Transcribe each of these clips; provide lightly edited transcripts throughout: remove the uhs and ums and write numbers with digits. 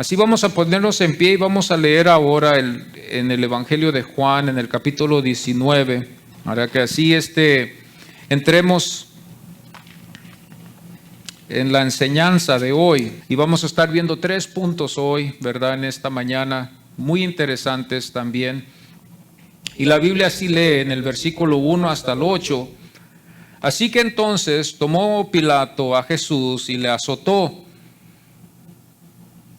Así vamos a ponernos en pie y vamos a leer ahora en el Evangelio de Juan, en el capítulo 19, para que así entremos en la enseñanza de hoy. Y vamos a estar viendo 3 puntos hoy, ¿verdad? En esta mañana, muy interesantes también. Y la Biblia así lee en el versículo 1 hasta el 8. Así que entonces tomó Pilato a Jesús y le azotó.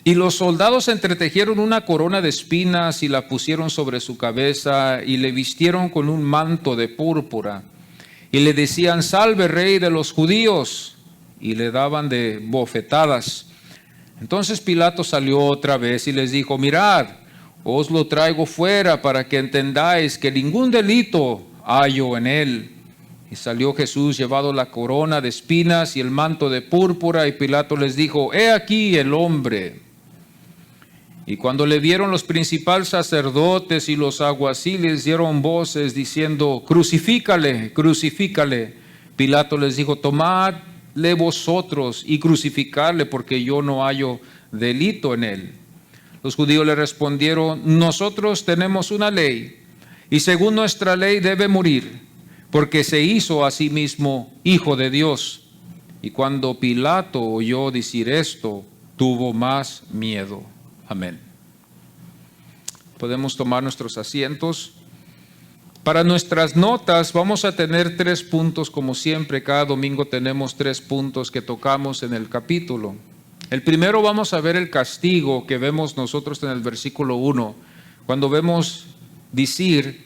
Y los soldados entretejieron una corona de espinas y la pusieron sobre su cabeza y le vistieron con un manto de púrpura. Y le decían: salve, rey de los judíos. Y le daban de bofetadas. Entonces Pilato salió otra vez y les dijo: mirad, os lo traigo fuera para que entendáis que ningún delito hallo en él. Y salió Jesús llevado la corona de espinas y el manto de púrpura, y Pilato les dijo: he aquí el hombre. Y cuando le vieron los principales sacerdotes y los alguaciles, dieron voces diciendo: crucifícale, crucifícale. Pilato les dijo: tomadle vosotros y crucificadle, porque yo no hallo delito en él. Los judíos le respondieron: nosotros tenemos una ley, y según nuestra ley debe morir, porque se hizo a sí mismo hijo de Dios. Y cuando Pilato oyó decir esto, tuvo más miedo. Amén. Podemos tomar nuestros asientos. Para nuestras notas vamos a tener 3 puntos, como siempre. Cada domingo tenemos 3 puntos que tocamos en el capítulo. El primero, vamos a ver el castigo que vemos nosotros en el versículo 1, cuando vemos decir: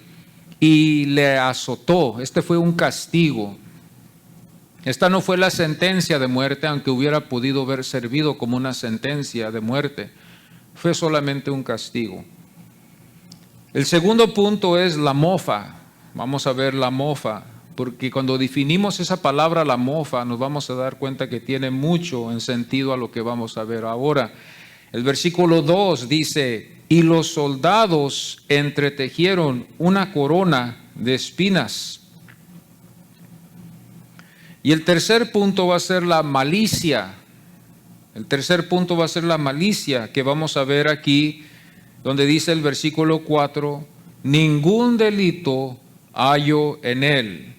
y le azotó. Este fue un castigo. Esta no fue la sentencia de muerte, aunque hubiera podido haber servido como una sentencia de muerte. Fue solamente un castigo. El segundo punto es la mofa. Vamos a ver la mofa, porque cuando definimos esa palabra, la mofa, nos vamos a dar cuenta que tiene mucho en sentido a lo que vamos a ver ahora. El versículo 2 dice: y los soldados entretejieron una corona de espinas. Y el tercer punto va a ser la malicia. El tercer punto va a ser la malicia, que vamos a ver aquí, donde dice el versículo 4, ningún delito hallo en él.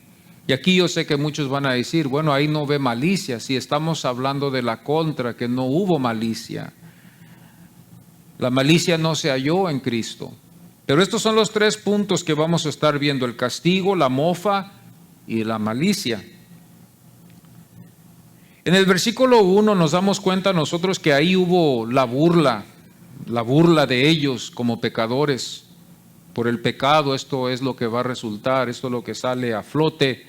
Y aquí yo sé que muchos van a decir: bueno, ahí no ve malicia. Si estamos hablando de la contra, que no hubo malicia. La malicia no se halló en Cristo. Pero estos son los 3 puntos que vamos a estar viendo: el castigo, la mofa y la malicia. En el versículo 1 nos damos cuenta nosotros que ahí hubo la burla de ellos como pecadores. Por el pecado, esto es lo que va a resultar, esto es lo que sale a flote,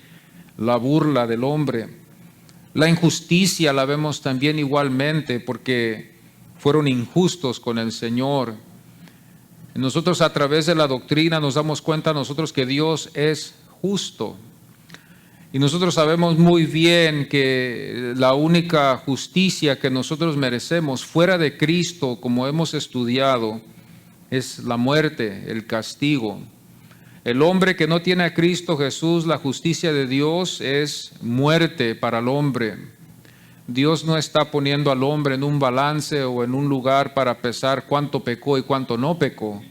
la burla del hombre. La injusticia la vemos también igualmente, porque fueron injustos con el Señor. Nosotros, a través de la doctrina, nos damos cuenta nosotros que Dios es justo. Y nosotros sabemos muy bien que la única justicia que nosotros merecemos fuera de Cristo, como hemos estudiado, es la muerte, el castigo. El hombre que no tiene a Cristo Jesús, la justicia de Dios es muerte para el hombre. Dios no está poniendo al hombre en un balance o en un lugar para pesar cuánto pecó y cuánto no pecó.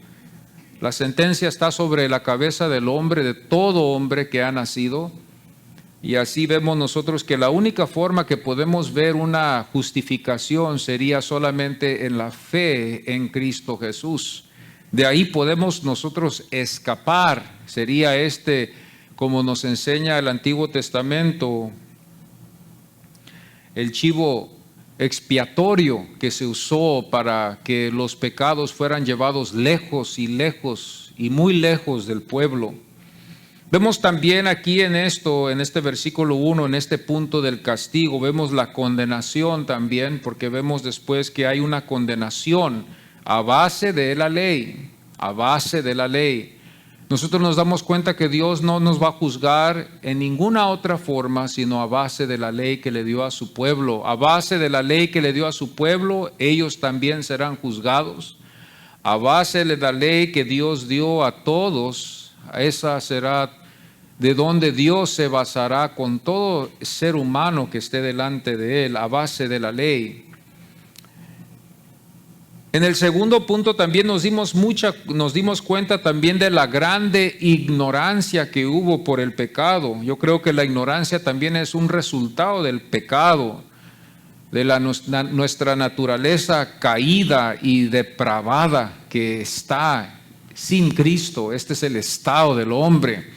La sentencia está sobre la cabeza del hombre, de todo hombre que ha nacido. Y así vemos nosotros que la única forma que podemos ver una justificación sería solamente en la fe en Cristo Jesús. De ahí podemos nosotros escapar. Sería como nos enseña el Antiguo Testamento, el chivo expiatorio que se usó para que los pecados fueran llevados lejos y muy lejos del pueblo. Vemos también aquí en este versículo 1, en este punto del castigo, vemos la condenación también, porque vemos después que hay una condenación a base de la ley, a base de la ley. Nosotros nos damos cuenta que Dios no nos va a juzgar en ninguna otra forma, sino a base de la ley que le dio a su pueblo. A base de la ley que le dio a su pueblo, ellos también serán juzgados. A base de la ley que Dios dio a todos, esa será de donde Dios se basará con todo ser humano que esté delante de Él, a base de la ley. En el segundo punto también nos dimos cuenta también de la grande ignorancia que hubo por el pecado. Yo creo que la ignorancia también es un resultado del pecado, de nuestra naturaleza caída y depravada que está sin Cristo. Este es el estado del hombre.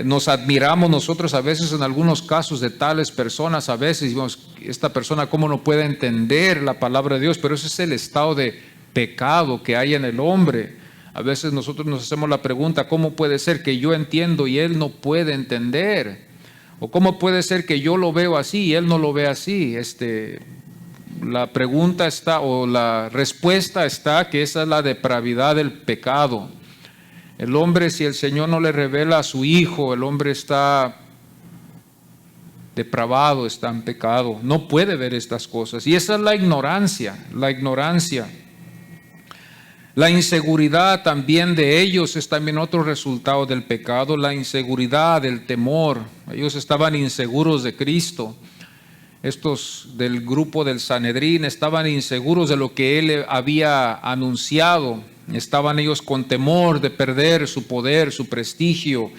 Nos admiramos nosotros a veces en algunos casos de tales personas, a veces decimos, esta persona cómo no puede entender la palabra de Dios, pero ese es el estado de pecado que hay en el hombre. A veces nosotros nos hacemos la pregunta, ¿cómo puede ser que yo entiendo y él no puede entender? ¿O cómo puede ser que yo lo veo así y él no lo ve así? La pregunta está, o la respuesta está, que esa es la depravidad del pecado. El hombre, si el Señor no le revela a su Hijo, el hombre está depravado, está en pecado, no puede ver estas cosas. Y esa es la ignorancia, la ignorancia. La inseguridad también de ellos es también otro resultado del pecado, la inseguridad, el temor. Ellos estaban inseguros de Cristo. Estos del grupo del Sanedrín estaban inseguros de lo que Él había anunciado. Estaban ellos con temor de perder su poder, su prestigio,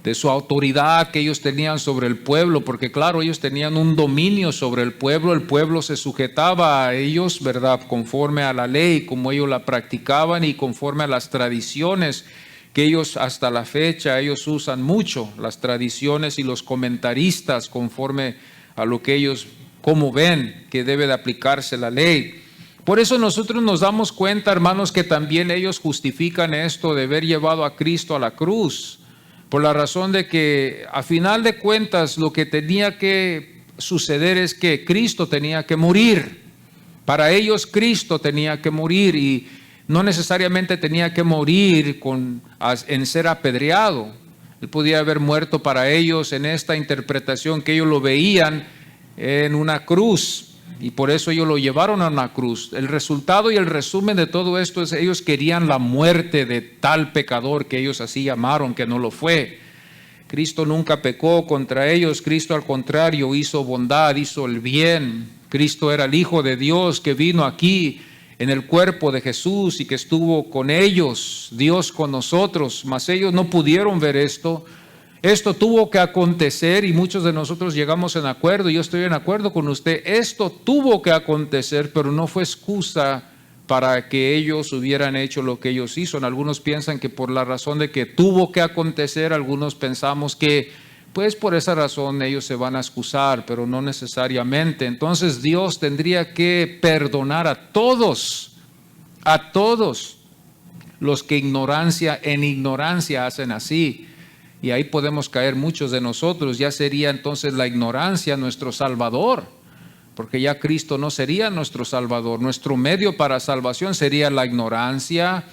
de su autoridad que ellos tenían sobre el pueblo, porque claro, ellos tenían un dominio sobre el pueblo se sujetaba a ellos, ¿verdad?, conforme a la ley, como ellos la practicaban y conforme a las tradiciones que ellos hasta la fecha, ellos usan mucho, las tradiciones y los comentaristas conforme a lo que ellos, como ven que debe de aplicarse la ley. Por eso nosotros nos damos cuenta, hermanos, que también ellos justifican esto de haber llevado a Cristo a la cruz, por la razón de que a final de cuentas lo que tenía que suceder es que Cristo tenía que morir. Para ellos Cristo tenía que morir y no necesariamente tenía que morir en ser apedreado. Él podía haber muerto para ellos en esta interpretación que ellos lo veían en una cruz. Y por eso ellos lo llevaron a una cruz. El resultado y el resumen de todo esto es ellos querían la muerte de tal pecador que ellos así llamaron, que no lo fue. Cristo nunca pecó contra ellos. Cristo al contrario hizo bondad, hizo el bien. Cristo era el Hijo de Dios que vino aquí en el cuerpo de Jesús y que estuvo con ellos, Dios con nosotros. Mas ellos no pudieron ver esto. Esto tuvo que acontecer y muchos de nosotros llegamos en acuerdo, yo estoy en acuerdo con usted, esto tuvo que acontecer, pero no fue excusa para que ellos hubieran hecho lo que ellos hicieron. Algunos piensan que por la razón de que tuvo que acontecer, algunos pensamos que pues por esa razón ellos se van a excusar, pero no necesariamente. Entonces Dios tendría que perdonar a todos los que en ignorancia hacen así. Y ahí podemos caer muchos de nosotros. Ya sería entonces la ignorancia nuestro Salvador, porque ya Cristo no sería nuestro Salvador. Nuestro medio para salvación sería la ignorancia,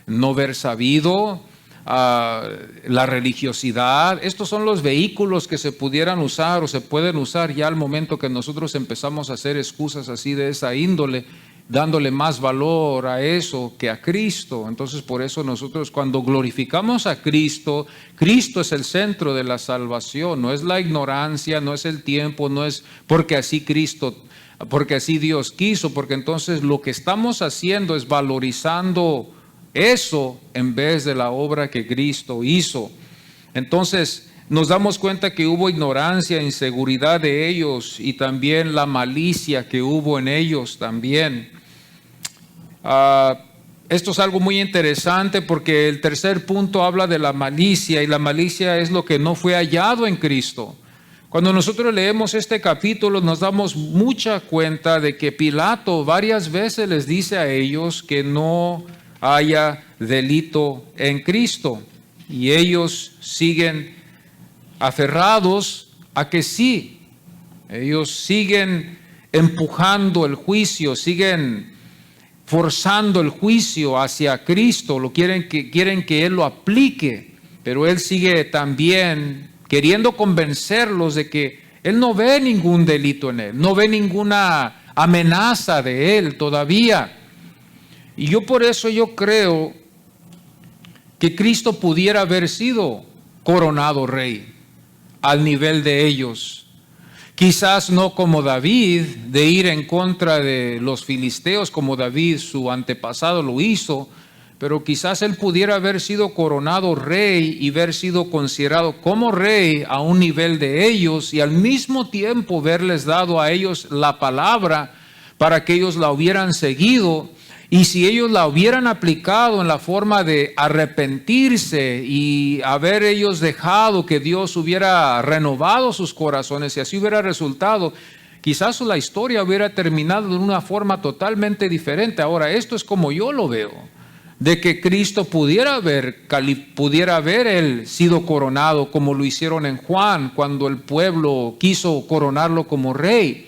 no haber sabido, la religiosidad. Estos son los vehículos que se pudieran usar o se pueden usar ya al momento que nosotros empezamos a hacer excusas así de esa índole, dándole más valor a eso que a Cristo. Entonces por eso nosotros cuando glorificamos a Cristo, Cristo es el centro de la salvación, no es la ignorancia, no es el tiempo, no es porque así Dios quiso, porque entonces lo que estamos haciendo es valorizando eso en vez de la obra que Cristo hizo. Entonces nos damos cuenta que hubo ignorancia, inseguridad de ellos y también la malicia que hubo en ellos también. Esto es algo muy interesante porque el tercer punto habla de la malicia y la malicia es lo que no fue hallado en Cristo. Cuando nosotros leemos este capítulo nos damos mucha cuenta de que Pilato varias veces les dice a ellos que no haya delito en Cristo y ellos siguen aferrados a que sí. Ellos siguen empujando el juicio, siguen forzando el juicio hacia Cristo, quieren que Él lo aplique, pero Él sigue también queriendo convencerlos de que Él no ve ningún delito en Él, no ve ninguna amenaza de Él todavía. Y yo por eso yo creo que Cristo pudiera haber sido coronado rey al nivel de ellos, Quizás no como David, de ir en contra de los filisteos, como David, su antepasado, lo hizo, pero quizás él pudiera haber sido coronado rey y haber sido considerado como rey a un nivel de ellos, y al mismo tiempo haberles dado a ellos la palabra para que ellos la hubieran seguido. Y si ellos la hubieran aplicado en la forma de arrepentirse y haber ellos dejado que Dios hubiera renovado sus corazones, y así hubiera resultado, quizás la historia hubiera terminado de una forma totalmente diferente. Ahora, esto es como yo lo veo, de que Cristo pudiera haber él sido coronado como lo hicieron en Juan, cuando el pueblo quiso coronarlo como rey.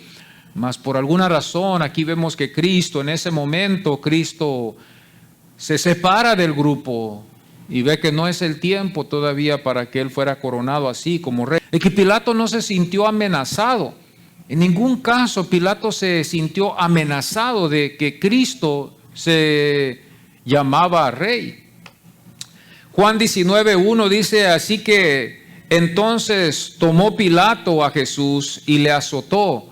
Mas por alguna razón aquí vemos que Cristo, en ese momento, Cristo se separa del grupo y ve que no es el tiempo todavía para que él fuera coronado así como rey. Y que Pilato no se sintió amenazado. En ningún caso Pilato se sintió amenazado de que Cristo se llamaba rey. Juan 19:1 dice: así que entonces tomó Pilato a Jesús y le azotó.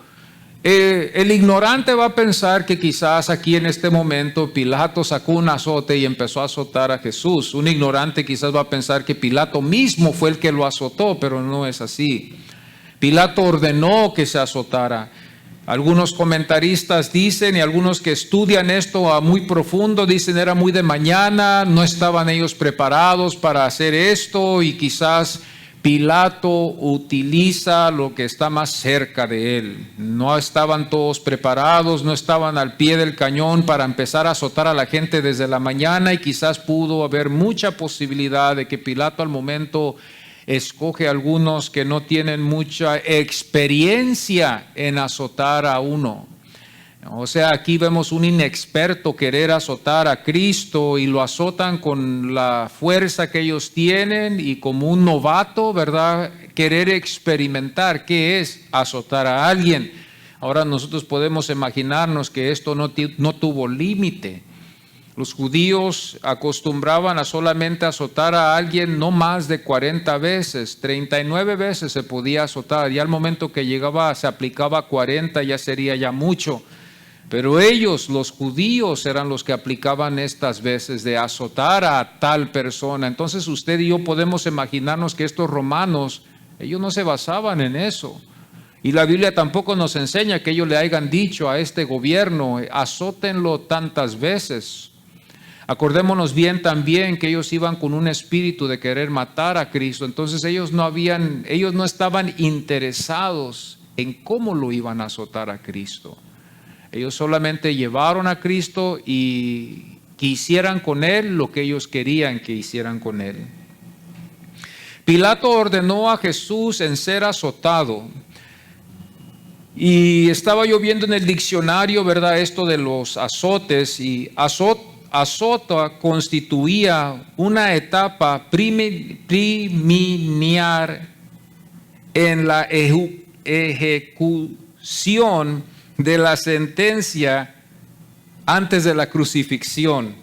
El ignorante va a pensar que quizás aquí en este momento Pilato sacó un azote y empezó a azotar a Jesús. Un ignorante quizás va a pensar que Pilato mismo fue el que lo azotó, pero no es así. Pilato ordenó que se azotara. Algunos comentaristas dicen, y algunos que estudian esto a muy profundo, dicen era muy de mañana, no estaban ellos preparados para hacer esto, y quizás Pilato utiliza lo que está más cerca de él. No estaban todos preparados, no estaban al pie del cañón para empezar a azotar a la gente desde la mañana, y quizás pudo haber mucha posibilidad de que Pilato al momento escoge a algunos que no tienen mucha experiencia en azotar a uno. O sea, aquí vemos un inexperto querer azotar a Cristo y lo azotan con la fuerza que ellos tienen, y como un novato, ¿verdad?, querer experimentar qué es azotar a alguien. Ahora nosotros podemos imaginarnos que esto no tuvo límite. Los judíos acostumbraban a solamente azotar a alguien no más de 40 veces, 39 veces se podía azotar, y al momento que llegaba se aplicaba 40, ya sería ya mucho. Pero ellos, los judíos, eran los que aplicaban estas veces de azotar a tal persona. Entonces usted y yo podemos imaginarnos que estos romanos, ellos no se basaban en eso. Y la Biblia tampoco nos enseña que ellos le hayan dicho a este gobierno: azótenlo tantas veces. Acordémonos bien también que ellos iban con un espíritu de querer matar a Cristo. Entonces ellos no estaban interesados en cómo lo iban a azotar a Cristo. Ellos solamente llevaron a Cristo y que hicieran con él lo que ellos querían que hicieran con él. Pilato ordenó a Jesús en ser azotado. Y estaba yo viendo en el diccionario, ¿verdad?, esto de los azotes, y azota constituía una etapa preliminar en la ejecución de la sentencia antes de la crucifixión.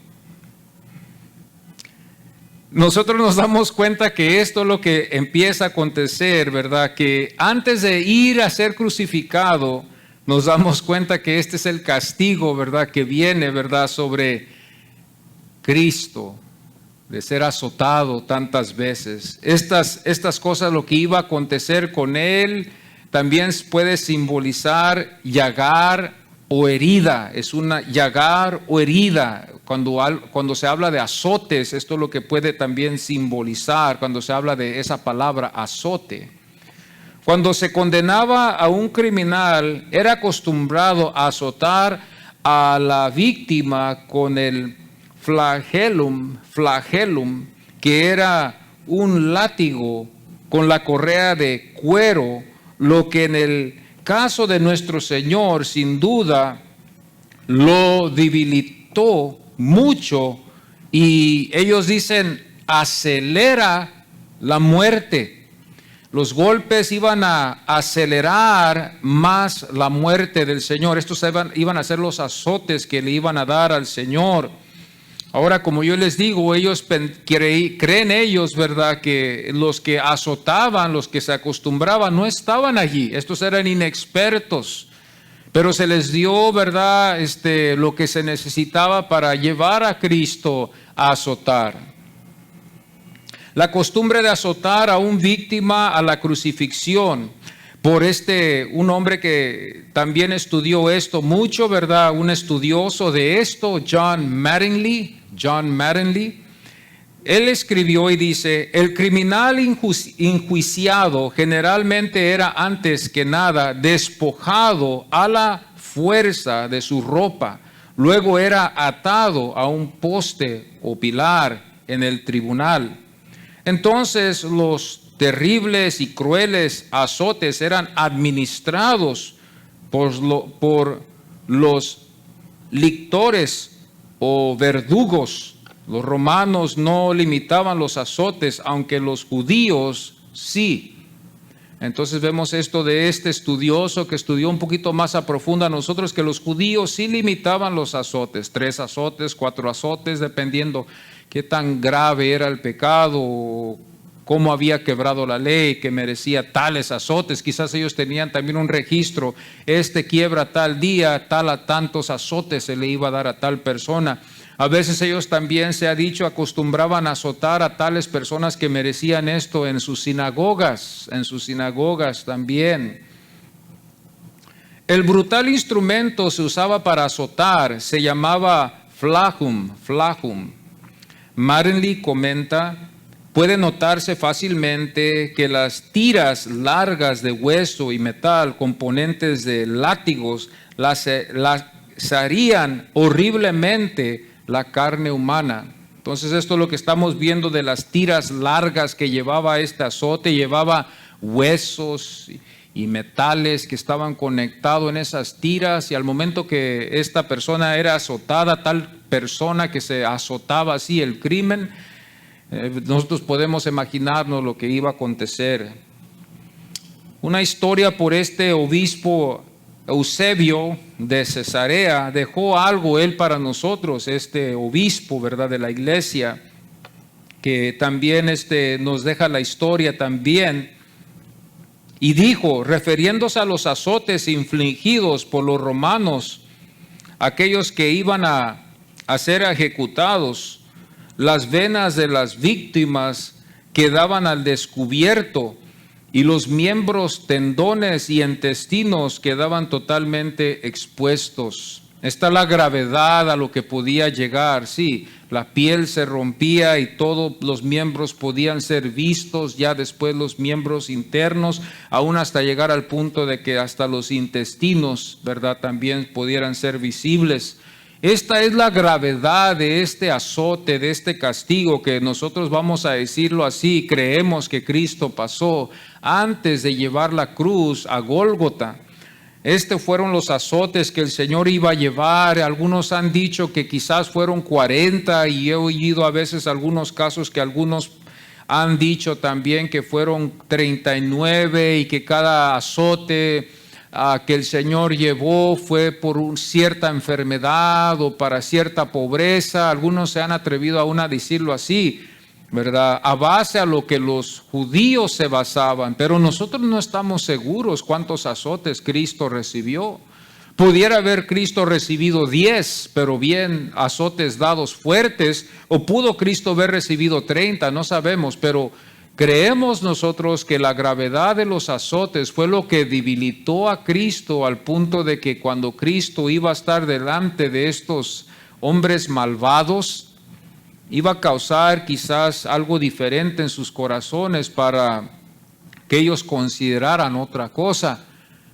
Nosotros nos damos cuenta que esto es lo que empieza a acontecer, ¿verdad? Que antes de ir a ser crucificado, nos damos cuenta que este es el castigo, ¿verdad?, que viene, ¿verdad?, sobre Cristo, de ser azotado tantas veces. Estas cosas, lo que iba a acontecer con él, también puede simbolizar llagar o herida. Es una llagar o herida. Cuando se habla de azotes, esto es lo que puede también simbolizar cuando se habla de esa palabra azote. Cuando se condenaba a un criminal, era acostumbrado a azotar a la víctima con el flagellum, que era un látigo con la correa de cuero, lo que en el caso de nuestro Señor sin duda lo debilitó mucho, y ellos dicen acelera la muerte. Los golpes iban a acelerar más la muerte del Señor. Estos iban a ser los azotes que le iban a dar al Señor. Ahora, como yo les digo, ellos creen ellos, ¿verdad?, que los que azotaban, los que se acostumbraban, no estaban allí. Estos eran inexpertos, pero se les dio, ¿verdad?, lo que se necesitaba para llevar a Cristo a azotar. La costumbre de azotar a un víctima a la crucifixión por un hombre que también estudió esto mucho, ¿verdad?, un estudioso de esto, John Mattingly. Él escribió y dice: el criminal enjuiciado generalmente era antes que nada despojado a la fuerza de su ropa, luego era atado a un poste o pilar en el tribunal. Entonces los terribles y crueles azotes eran administrados por los lictores o verdugos. Los romanos no limitaban los azotes, aunque los judíos sí. Entonces vemos esto de este estudioso que estudió un poquito más a profunda nosotros, que los judíos sí limitaban los azotes, 3 azotes, 4 azotes, dependiendo qué tan grave era el pecado, cómo había quebrado la ley, que merecía tales azotes. Quizás ellos tenían también un registro: quiebra tal día, tal a tantos azotes se le iba a dar a tal persona. A veces ellos también, se ha dicho, acostumbraban a azotar a tales personas que merecían esto en sus sinagogas también. El brutal instrumento se usaba para azotar, se llamaba flagum. Mattingly comenta: puede notarse fácilmente que las tiras largas de hueso y metal, componentes de látigos, lacearían horriblemente la carne humana. Entonces esto es lo que estamos viendo de las tiras largas que llevaba este azote. Llevaba huesos y metales que estaban conectados en esas tiras, y al momento que esta persona era azotada, tal persona que se azotaba así el crimen, nosotros podemos imaginarnos lo que iba a acontecer. Una historia por este obispo Eusebio de Cesarea dejó algo él para nosotros, este obispo, ¿verdad?, de la iglesia, que también nos deja la historia también. Y dijo, refiriéndose a los azotes infligidos por los romanos, aquellos que iban a ser ejecutados, las venas de las víctimas quedaban al descubierto y los miembros, tendones y intestinos quedaban totalmente expuestos. Esta es la gravedad a lo que podía llegar. Sí, la piel se rompía y todos los miembros podían ser vistos, ya después los miembros internos, aún hasta llegar al punto de que hasta los intestinos, ¿verdad?, también pudieran ser visibles. Esta es la gravedad de este azote, de este castigo que nosotros, vamos a decirlo así, creemos que Cristo pasó antes de llevar la cruz a Gólgota. Fueron los azotes que el Señor iba a llevar. Algunos han dicho que quizás fueron 40, y he oído a veces algunos casos que algunos han dicho también que fueron 39, y que cada azote que el Señor llevó fue por cierta enfermedad o para cierta pobreza. Algunos se han atrevido aún a decirlo así, ¿verdad?, a base a lo que los judíos se basaban, pero nosotros no estamos seguros cuántos azotes Cristo recibió. Pudiera haber Cristo recibido 10, pero bien azotes dados fuertes, o pudo Cristo haber recibido 30, no sabemos, pero creemos nosotros que la gravedad de los azotes fue lo que debilitó a Cristo, al punto de que cuando Cristo iba a estar delante de estos hombres malvados, iba a causar quizás algo diferente en sus corazones para que ellos consideraran otra cosa.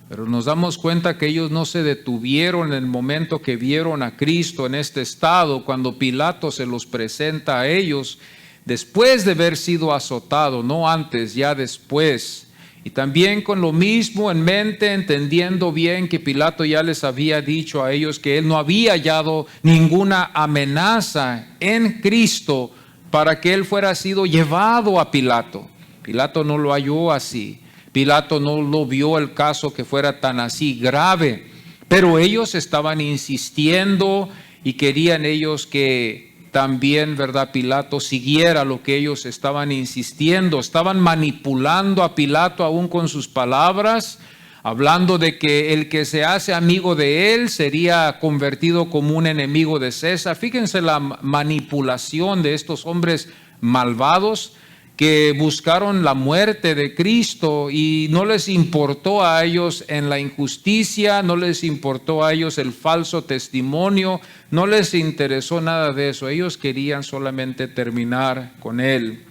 Pero nos damos cuenta que ellos no se detuvieron en el momento que vieron a Cristo en este estado, cuando Pilato se los presenta a ellos, después de haber sido azotado, no antes, ya después. Y también con lo mismo en mente, entendiendo bien que Pilato ya les había dicho a ellos que él no había hallado ninguna amenaza en Cristo para que él fuera sido llevado a Pilato. Pilato no lo halló así. Pilato no lo vio el caso que fuera tan así grave. Pero ellos estaban insistiendo y querían ellos que también, ¿verdad?, Pilato siguiera lo que ellos estaban insistiendo. Estaban manipulando a Pilato aún con sus palabras, hablando de que el que se hace amigo de él sería convertido como un enemigo de César. Fíjense la manipulación de estos hombres malvados que buscaron la muerte de Cristo y no les importó a ellos en la injusticia, no les importó a ellos el falso testimonio, no les interesó nada de eso. Ellos querían solamente terminar con él.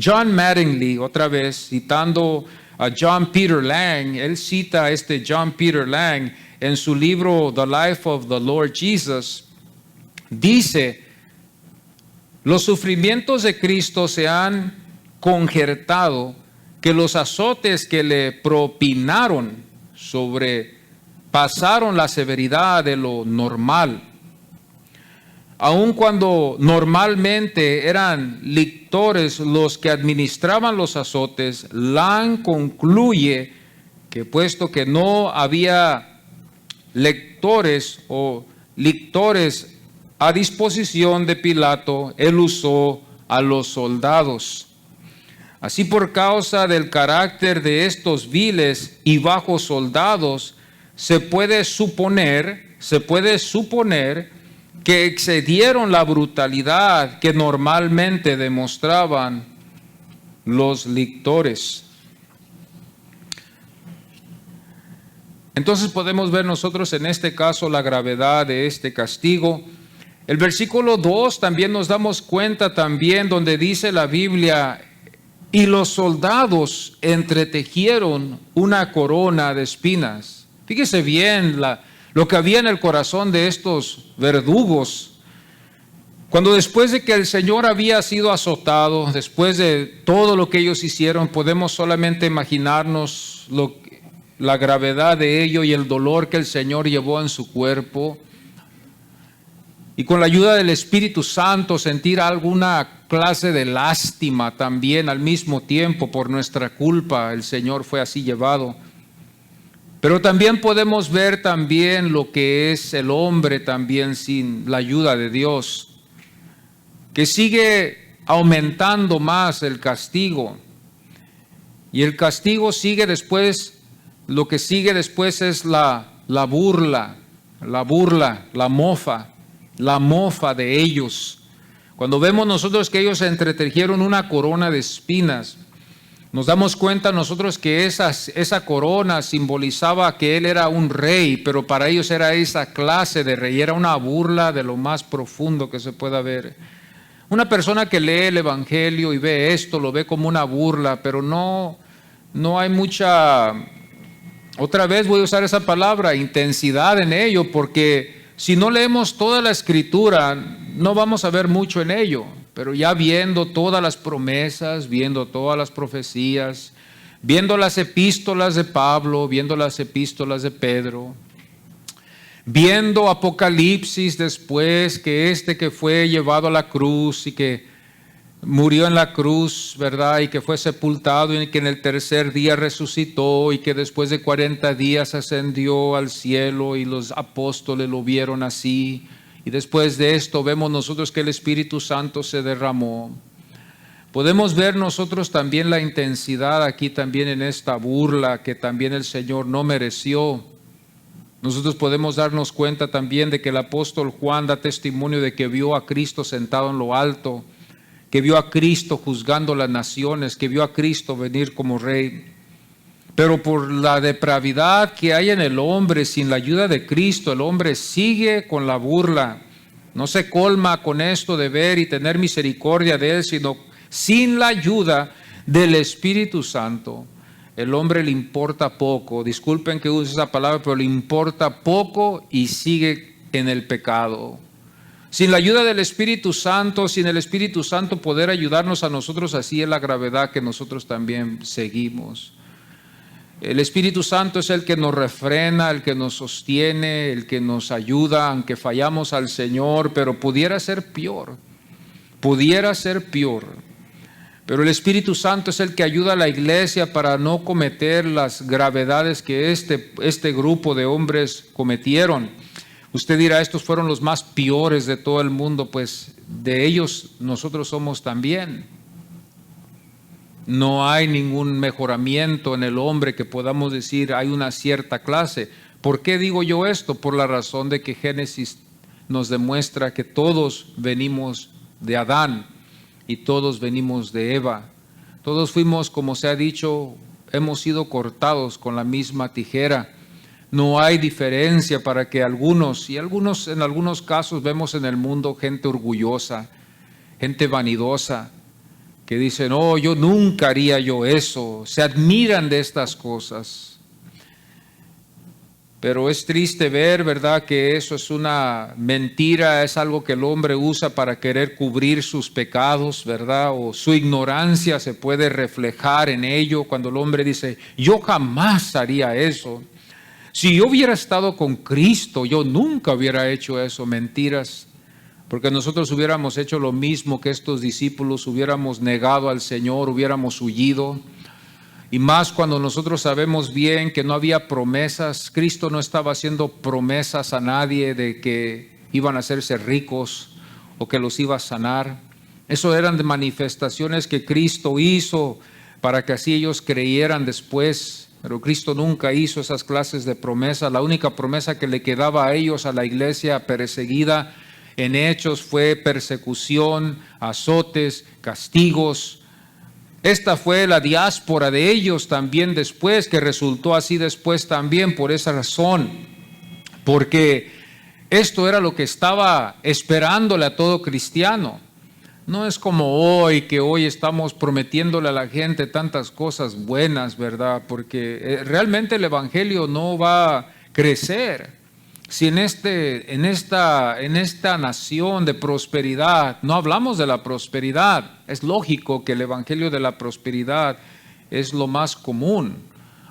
John Mattingly, otra vez citando a John Peter Lang, él cita a este John Peter Lang en su libro The Life of the Lord Jesus. Dice: los sufrimientos de Cristo se han conjertado, que los azotes que le propinaron sobrepasaron la severidad de lo normal. Aun cuando normalmente eran lictores los que administraban los azotes, Lang concluye que puesto que no había lectores o lictores a disposición de Pilato, él usó a los soldados. Así, por causa del carácter de estos viles y bajos soldados, se puede suponer que excedieron la brutalidad que normalmente demostraban los lictores. Entonces podemos ver nosotros en este caso la gravedad de este castigo. El versículo 2 también nos damos cuenta también donde dice la Biblia: y los soldados entretejieron una corona de espinas. Fíjese bien lo que había en el corazón de estos verdugos. Cuando después de que el Señor había sido azotado, después de todo lo que ellos hicieron, podemos solamente imaginarnos la gravedad de ello y el dolor que el Señor llevó en su cuerpo. Y con la ayuda del Espíritu Santo sentir alguna clase de lástima también al mismo tiempo por nuestra culpa. El Señor fue así llevado. Pero también podemos ver también lo que es el hombre también sin la ayuda de Dios, que sigue aumentando más el castigo. Y el castigo sigue después, lo que sigue después es la burla, la mofa de ellos. Cuando vemos nosotros que ellos entretejieron una corona de espinas, nos damos cuenta nosotros que esa corona simbolizaba que él era un rey, pero para ellos era esa clase de rey, era una burla de lo más profundo que se pueda ver. Una persona que lee el Evangelio y ve esto, lo ve como una burla, pero no hay mucha, otra vez voy a usar esa palabra, intensidad en ello, porque si no leemos toda la Escritura, no vamos a ver mucho en ello. Pero ya viendo todas las promesas, viendo todas las profecías, viendo las epístolas de Pablo, viendo las epístolas de Pedro, viendo Apocalipsis después, que fue llevado a la cruz y que murió en la cruz, ¿verdad? Y que fue sepultado y que en el tercer día resucitó y que después de 40 días ascendió al cielo y los apóstoles lo vieron así. Y después de esto vemos nosotros que el Espíritu Santo se derramó. Podemos ver nosotros también la intensidad aquí también en esta burla que también el Señor no mereció. Nosotros podemos darnos cuenta también de que el apóstol Juan da testimonio de que vio a Cristo sentado en lo alto, que vio a Cristo juzgando las naciones, que vio a Cristo venir como rey. Pero por la depravidad que hay en el hombre, sin la ayuda de Cristo, el hombre sigue con la burla. No se colma con esto de ver y tener misericordia de él, sino sin la ayuda del Espíritu Santo. El hombre le importa poco, disculpen que use esa palabra, pero le importa poco y sigue en el pecado. Sin la ayuda del Espíritu Santo, sin el Espíritu Santo poder ayudarnos a nosotros, así es la gravedad que nosotros también seguimos. El Espíritu Santo es el que nos refrena, el que nos sostiene, el que nos ayuda, aunque fallamos al Señor, pero pudiera ser peor. Pero el Espíritu Santo es el que ayuda a la iglesia para no cometer las gravedades que este grupo de hombres cometieron. Usted dirá, estos fueron los más peores de todo el mundo. Pues de ellos nosotros somos también. No hay ningún mejoramiento en el hombre que podamos decir hay una cierta clase. ¿Por qué digo yo esto? Por la razón de que Génesis nos demuestra que todos venimos de Adán y todos venimos de Eva. Todos fuimos, como se ha dicho, hemos sido cortados con la misma tijera. No hay diferencia para que algunos, y en algunos casos vemos en el mundo gente orgullosa, gente vanidosa, que dicen, oh, yo nunca haría yo eso, se admiran de estas cosas. Pero es triste ver, ¿verdad?, que eso es una mentira, es algo que el hombre usa para querer cubrir sus pecados, ¿verdad? O su ignorancia se puede reflejar en ello cuando el hombre dice, yo jamás haría eso. Si yo hubiera estado con Cristo, yo nunca hubiera hecho eso. Mentiras. Porque nosotros hubiéramos hecho lo mismo que estos discípulos, hubiéramos negado al Señor, hubiéramos huido. Y más cuando nosotros sabemos bien que no había promesas, Cristo no estaba haciendo promesas a nadie de que iban a hacerse ricos o que los iba a sanar. Eso eran de manifestaciones que Cristo hizo para que así ellos creyeran después. Pero Cristo nunca hizo esas clases de promesas. La única promesa que le quedaba a ellos, a la iglesia perseguida en Hechos, fue persecución, azotes, castigos. Esta fue la diáspora de ellos también después, que resultó así después también por esa razón, porque esto era lo que estaba esperándole a todo cristiano. No es como hoy, que hoy estamos prometiéndole a la gente tantas cosas buenas, ¿verdad? Porque realmente el evangelio no va a crecer si en esta nación de prosperidad no hablamos de la prosperidad. Es lógico que el evangelio de la prosperidad es lo más común.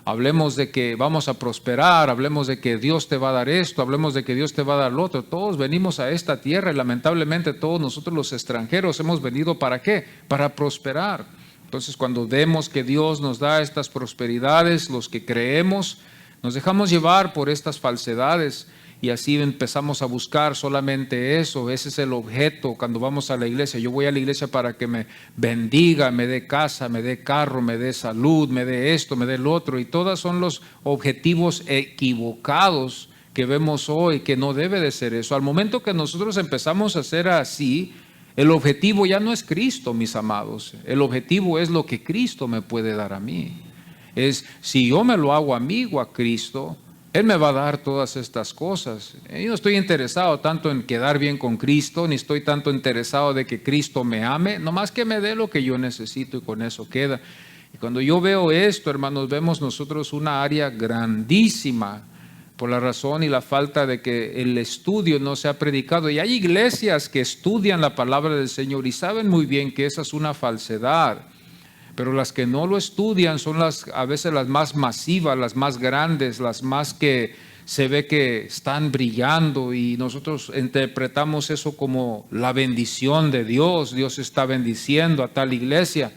Hablemos de que vamos a prosperar, hablemos de que Dios te va a dar esto, hablemos de que Dios te va a dar lo otro. Todos venimos a esta tierra y lamentablemente todos nosotros los extranjeros hemos venido ¿para qué? Para prosperar. Entonces, cuando vemos que Dios nos da estas prosperidades, los que creemos, nos dejamos llevar por estas falsedades. Y así empezamos a buscar solamente eso. Ese es el objeto cuando vamos a la iglesia. Yo voy a la iglesia para que me bendiga, me dé casa, me dé carro, me dé salud, me dé esto, me dé lo otro. Y todos son los objetivos equivocados que vemos hoy, que no debe de ser eso. Al momento que nosotros empezamos a hacer así, el objetivo ya no es Cristo, mis amados. El objetivo es lo que Cristo me puede dar a mí. Es si yo me lo hago amigo a Cristo, Él me va a dar todas estas cosas. Yo no estoy interesado tanto en quedar bien con Cristo, ni estoy tanto interesado de que Cristo me ame, nomás que me dé lo que yo necesito y con eso queda. Y cuando yo veo esto, hermanos, vemos nosotros una área grandísima por la razón y la falta de que el estudio no se ha predicado. Y hay iglesias que estudian la palabra del Señor y saben muy bien que esa es una falsedad. Pero las que no lo estudian son a veces las más masivas, las más grandes, las más que se ve que están brillando, y nosotros interpretamos eso como la bendición de Dios. Dios está bendiciendo a tal iglesia,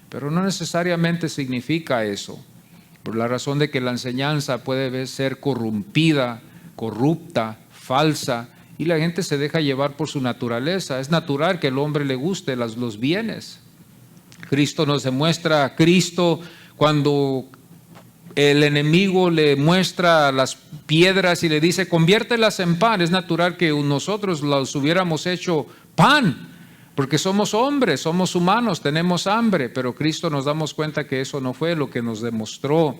pero no necesariamente significa eso, por la razón de que la enseñanza puede ser corrompida, corrupta, falsa, y la gente se deja llevar por su naturaleza. Es natural que al hombre le guste los bienes. Cristo nos demuestra a Cristo cuando el enemigo le muestra las piedras y le dice, conviértelas en pan. Es natural que nosotros las hubiéramos hecho pan, porque somos hombres, somos humanos, tenemos hambre, pero Cristo nos damos cuenta que eso no fue lo que nos demostró.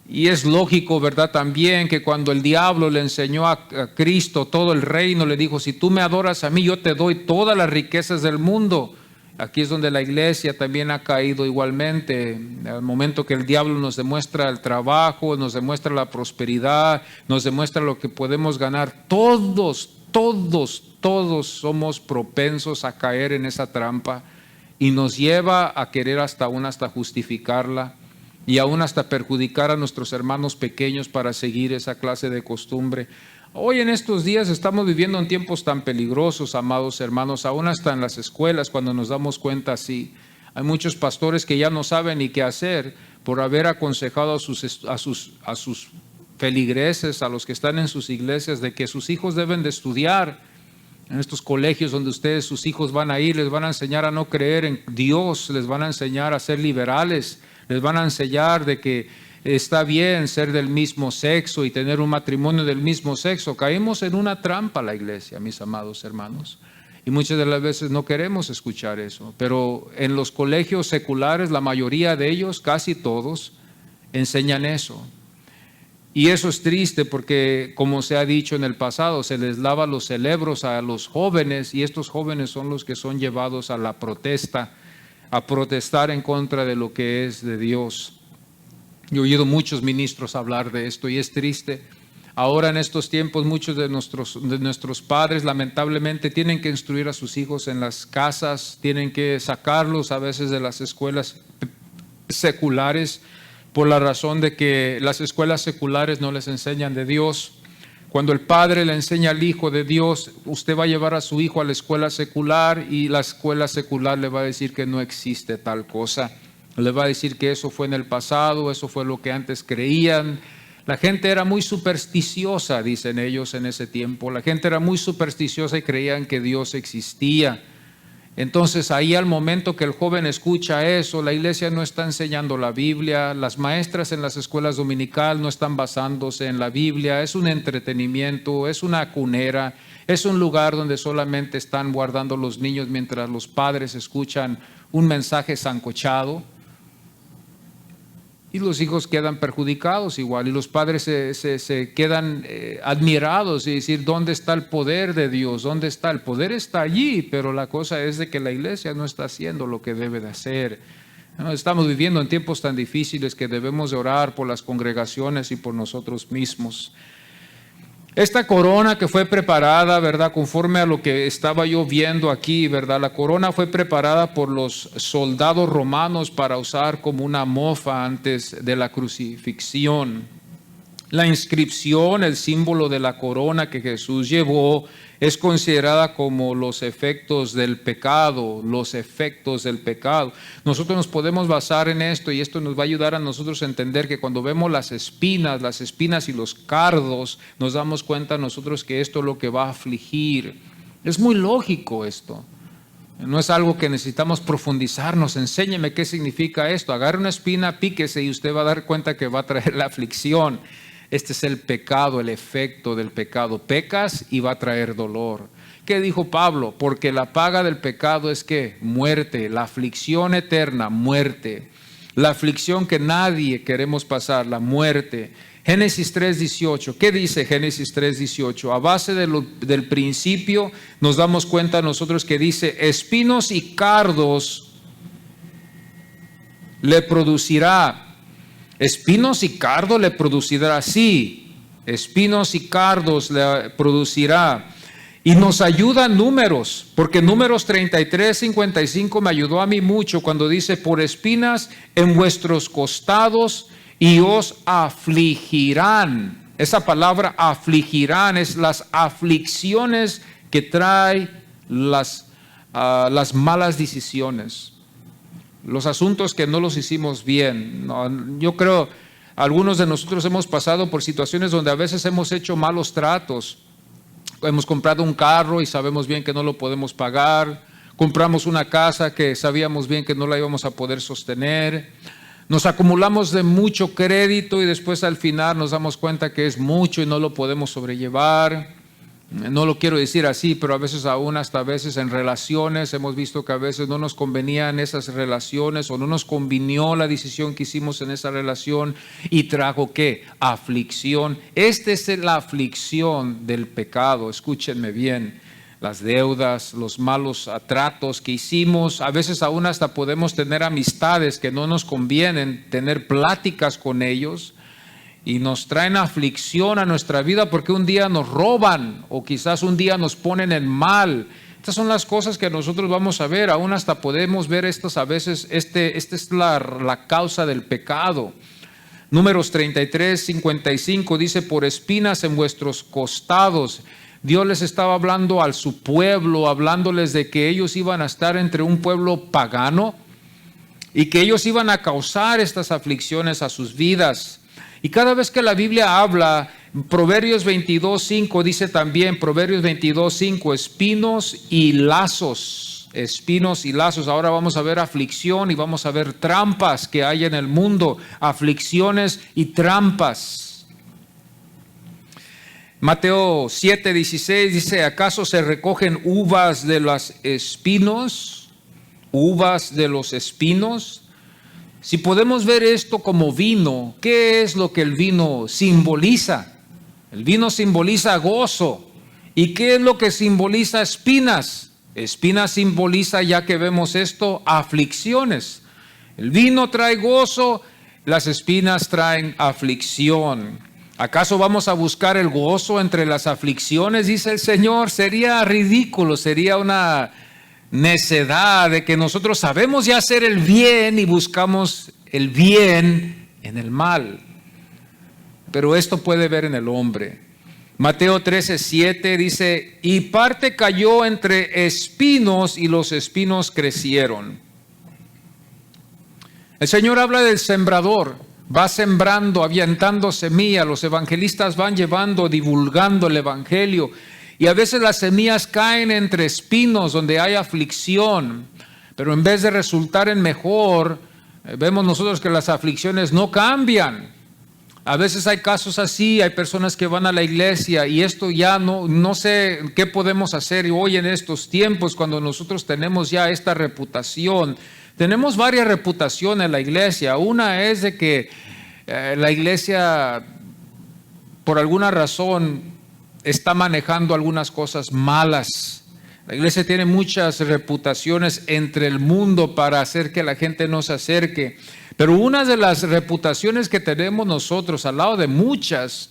Y es lógico, ¿verdad?, también que cuando el diablo le enseñó a Cristo todo el reino, le dijo, si tú me adoras a mí, yo te doy todas las riquezas del mundo. Aquí es donde la iglesia también ha caído igualmente. Al momento que el diablo nos demuestra el trabajo, nos demuestra la prosperidad, nos demuestra lo que podemos ganar, todos somos propensos a caer en esa trampa, y nos lleva a querer hasta justificarla, y aún hasta perjudicar a nuestros hermanos pequeños para seguir esa clase de costumbre. Hoy en estos días estamos viviendo en tiempos tan peligrosos, amados hermanos, aún hasta en las escuelas, cuando nos damos cuenta así. Hay muchos pastores que ya no saben ni qué hacer por haber aconsejado a sus feligreses, a los que están en sus iglesias, de que sus hijos deben de estudiar. En estos colegios donde ustedes, sus hijos van a ir, les van a enseñar a no creer en Dios, les van a enseñar a ser liberales, les van a enseñar de que está bien ser del mismo sexo y tener un matrimonio del mismo sexo. Caímos en una trampa la iglesia, mis amados hermanos. Y muchas de las veces no queremos escuchar eso. Pero en los colegios seculares, la mayoría de ellos, casi todos, enseñan eso. Y eso es triste porque, como se ha dicho en el pasado, se les lava los cerebros a los jóvenes y estos jóvenes son los que son llevados a la protesta, a protestar en contra de lo que es de Dios. Yo he oído muchos ministros hablar de esto y es triste. Ahora en estos tiempos muchos de nuestros padres lamentablemente tienen que instruir a sus hijos en las casas, tienen que sacarlos a veces de las escuelas seculares, por la razón de que las escuelas seculares no les enseñan de Dios. Cuando el padre le enseña al hijo de Dios, usted va a llevar a su hijo a la escuela secular y la escuela secular le va a decir que no existe tal cosa. Le va a decir que eso fue en el pasado, eso fue lo que antes creían. La gente era muy supersticiosa, dicen ellos en ese tiempo. La gente era muy supersticiosa y creían que Dios existía. Entonces ahí al momento que el joven escucha eso, la iglesia no está enseñando la Biblia, las maestras en las escuelas dominicales no están basándose en la Biblia, es un entretenimiento, es una cunera, es un lugar donde solamente están guardando los niños mientras los padres escuchan un mensaje sancochado. Y los hijos quedan perjudicados igual, y los padres se quedan admirados y decir, ¿dónde está el poder de Dios? ¿Dónde está? El poder está allí, pero la cosa es de que la iglesia no está haciendo lo que debe de hacer. Estamos viviendo en tiempos tan difíciles que debemos de orar por las congregaciones y por nosotros mismos. Esta corona que fue preparada, ¿verdad? Conforme a lo que estaba yo viendo aquí, ¿verdad? La corona fue preparada por los soldados romanos para usar como una mofa antes de la crucifixión. La inscripción, el símbolo de la corona que Jesús llevó, es considerada como los efectos del pecado, los efectos del pecado. Nosotros nos podemos basar en esto y esto nos va a ayudar a nosotros a entender que cuando vemos las espinas y los cardos, nos damos cuenta nosotros que esto es lo que va a afligir. Es muy lógico esto. No es algo que necesitamos profundizarnos. Enséñeme qué significa esto. Agarre una espina, píquese y usted va a dar cuenta que va a traer la aflicción. Este es el pecado, el efecto del pecado. Pecas y va a traer dolor. ¿Qué dijo Pablo? Porque la paga del pecado es ¿qué? Muerte, la aflicción eterna, muerte. La aflicción que nadie queremos pasar, la muerte. Génesis 3:18. ¿Qué dice Génesis 3:18? A base del principio nos damos cuenta nosotros que dice, espinos y cardos le producirá. Espinos y cardos le producirá, sí, espinos y cardos le producirá. Y nos ayuda números, porque números 33:55 me ayudó a mí mucho cuando dice, por espinas en vuestros costados y os afligirán. Esa palabra afligirán es las aflicciones que trae las malas decisiones. Los asuntos que no los hicimos bien. Yo creo, algunos de nosotros hemos pasado por situaciones donde a veces hemos hecho malos tratos. Hemos comprado un carro y sabemos bien que no lo podemos pagar. Compramos una casa que sabíamos bien que no la íbamos a poder sostener. Nos acumulamos de mucho crédito y después al final nos damos cuenta que es mucho y no lo podemos sobrellevar. No lo quiero decir así, pero a veces aún hasta a veces en relaciones hemos visto que a veces no nos convenían esas relaciones o no nos convinió la decisión que hicimos en esa relación y trajo ¿qué? Aflicción. Esta es la aflicción del pecado, escúchenme bien. Las deudas, los malos tratos que hicimos, a veces aún hasta podemos tener amistades que no nos convienen, tener pláticas con ellos. Y nos traen aflicción a nuestra vida porque un día nos roban o quizás un día nos ponen en mal. Estas son las cosas que nosotros vamos a ver, aún hasta podemos ver estas a veces, esta es la causa del pecado. Números 33:55 dice, por espinas en vuestros costados. Dios les estaba hablando a su pueblo, hablándoles de que ellos iban a estar entre un pueblo pagano y que ellos iban a causar estas aflicciones a sus vidas. Y cada vez que la Biblia habla, Proverbios 22:5 dice también, Proverbios 22:5, espinos y lazos, espinos y lazos. Ahora vamos a ver aflicción y vamos a ver trampas que hay en el mundo, aflicciones y trampas. Mateo 7:16 dice, ¿acaso se recogen uvas de los espinos? ¿Uvas de los espinos? Si podemos ver esto como vino, ¿qué es lo que el vino simboliza? El vino simboliza gozo. ¿Y qué es lo que simboliza espinas? Espinas simboliza, ya que vemos esto, aflicciones. El vino trae gozo, las espinas traen aflicción. ¿Acaso vamos a buscar el gozo entre las aflicciones? Dice el Señor. Sería ridículo, sería una necedad de que nosotros sabemos ya hacer el bien y buscamos el bien en el mal. Pero esto puede ver en el hombre. Mateo 13:7 dice, y parte cayó entre espinos y los espinos crecieron. El Señor habla del sembrador. Va sembrando, avientando semilla. Los evangelistas van llevando, divulgando el evangelio. Y a veces las semillas caen entre espinos donde hay aflicción. Pero en vez de resultar en mejor, vemos nosotros que las aflicciones no cambian. A veces hay casos así, hay personas que van a la iglesia y esto ya no sé qué podemos hacer hoy en estos tiempos cuando nosotros tenemos ya esta reputación. Tenemos varias reputaciones en la iglesia. Una es de que la iglesia por alguna razón está manejando algunas cosas malas. La iglesia tiene muchas reputaciones entre el mundo para hacer que la gente no se acerque. Pero una de las reputaciones que tenemos nosotros, al lado de muchas,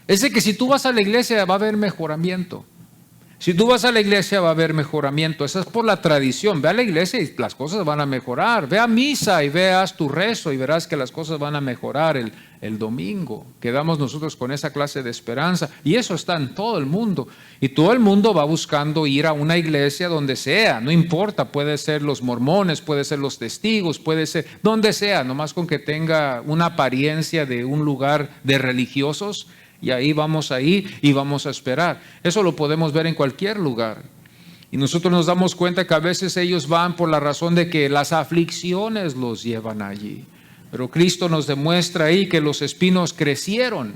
es de que si tú vas a la iglesia va a haber mejoramiento. Si tú vas a la iglesia va a haber mejoramiento. Esa es por la tradición. Ve a la iglesia y las cosas van a mejorar. Ve a misa y veas tu rezo y verás que las cosas van a mejorar el domingo. Quedamos nosotros con esa clase de esperanza. Y eso está en todo el mundo. Y todo el mundo va buscando ir a una iglesia donde sea. No importa, puede ser los mormones, puede ser los testigos, puede ser donde sea. Nomás con que tenga una apariencia de un lugar de religiosos. Y ahí vamos a ir y vamos a esperar. Eso lo podemos ver en cualquier lugar. Y nosotros nos damos cuenta que a veces ellos van por la razón de que las aflicciones los llevan allí. Pero Cristo nos demuestra ahí que los espinos crecieron.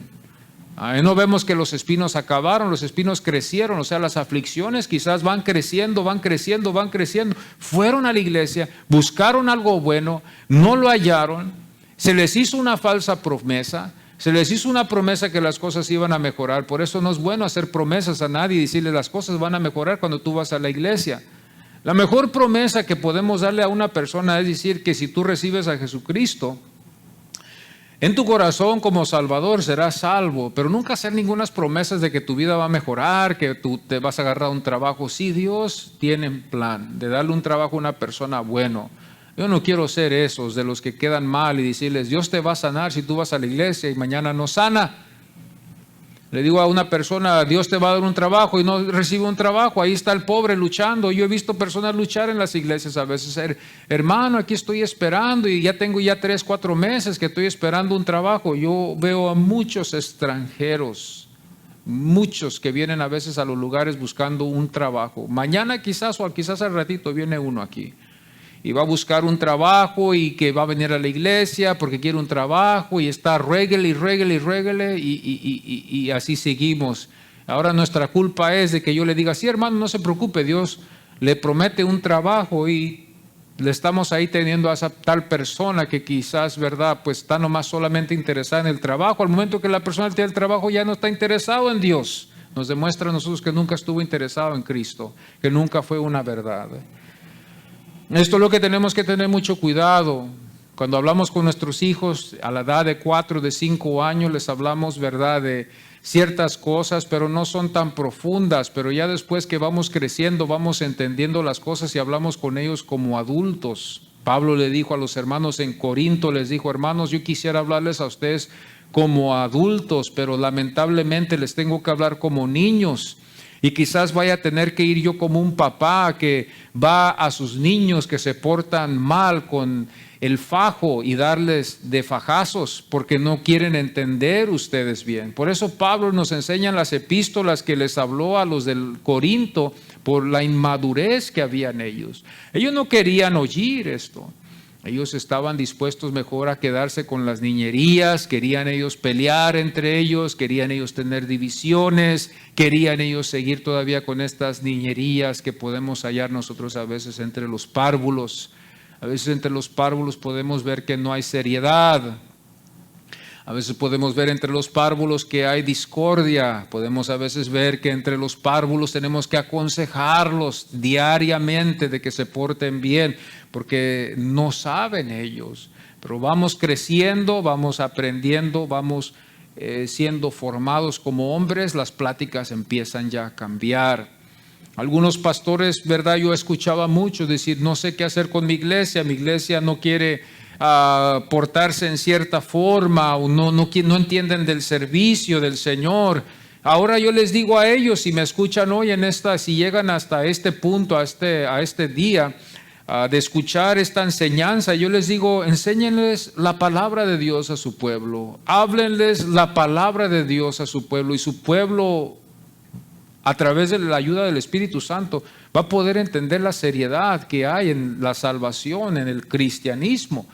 Ahí no vemos que los espinos acabaron, los espinos crecieron. O sea, las aflicciones quizás van creciendo, van creciendo, van creciendo. Fueron a la iglesia, buscaron algo bueno, no lo hallaron. Se les hizo una falsa promesa. Se les hizo una promesa que las cosas iban a mejorar. Por eso no es bueno hacer promesas a nadie y decirle las cosas van a mejorar cuando tú vas a la iglesia. La mejor promesa que podemos darle a una persona es decir que si tú recibes a Jesucristo en tu corazón como Salvador serás salvo, pero nunca hacer ninguna promesas de que tu vida va a mejorar, que tú te vas a agarrar un trabajo. Sí, Dios tiene un plan de darle un trabajo a una persona bueno. Yo no quiero ser esos de los que quedan mal y decirles, Dios te va a sanar si tú vas a la iglesia y mañana no sana. Le digo a una persona, Dios te va a dar un trabajo y no recibe un trabajo. Ahí está el pobre luchando. Yo he visto personas luchar en las iglesias a veces. Hermano, aquí estoy esperando y ya tengo 3, 4 meses que estoy esperando un trabajo. Yo veo a muchos extranjeros, muchos que vienen a veces a los lugares buscando un trabajo. Mañana quizás o quizás al ratito viene uno aquí. Y va a buscar un trabajo y que va a venir a la iglesia porque quiere un trabajo y está ruéguele y así seguimos. Ahora nuestra culpa es de que yo le diga, sí hermano, no se preocupe, Dios le promete un trabajo y le estamos ahí teniendo a esa tal persona que quizás, ¿verdad? Pues está nomás solamente interesada en el trabajo. Al momento que la persona tiene el trabajo ya no está interesado en Dios. Nos demuestra a nosotros que nunca estuvo interesado en Cristo, que nunca fue una verdad. Esto es lo que tenemos que tener mucho cuidado. Cuando hablamos con nuestros hijos a la edad de 4, de 5 años, les hablamos, ¿verdad?, de ciertas cosas, pero no son tan profundas. Pero ya después que vamos creciendo, vamos entendiendo las cosas y hablamos con ellos como adultos. Pablo le dijo a los hermanos en Corinto, les dijo, hermanos, yo quisiera hablarles a ustedes como adultos, pero lamentablemente les tengo que hablar como niños. Y quizás vaya a tener que ir yo como un papá que va a sus niños que se portan mal con el fajo y darles de fajazos porque no quieren entender ustedes bien. Por eso Pablo nos enseña en las epístolas que les habló a los del Corinto por la inmadurez que había en ellos. Ellos no querían oír esto. Ellos estaban dispuestos mejor a quedarse con las niñerías, querían ellos pelear entre ellos, querían ellos tener divisiones, querían ellos seguir todavía con estas niñerías que podemos hallar nosotros a veces entre los párvulos. A veces entre los párvulos podemos ver que no hay seriedad. A veces podemos ver entre los párvulos que hay discordia. Podemos a veces ver que entre los párvulos tenemos que aconsejarlos diariamente de que se porten bien, porque no saben ellos. Pero vamos creciendo, vamos aprendiendo, vamos siendo formados como hombres, las pláticas empiezan ya a cambiar. Algunos pastores, ¿verdad? Yo escuchaba mucho decir, no sé qué hacer con mi iglesia no quiere portarse en cierta forma, o no entienden del servicio del Señor. Ahora yo les digo a ellos, si me escuchan hoy si llegan hasta este punto, a este día, de escuchar esta enseñanza, yo les digo, enséñenles la palabra de Dios a su pueblo, háblenles la palabra de Dios a su pueblo, y su pueblo, a través de la ayuda del Espíritu Santo, va a poder entender la seriedad que hay en la salvación, en el cristianismo.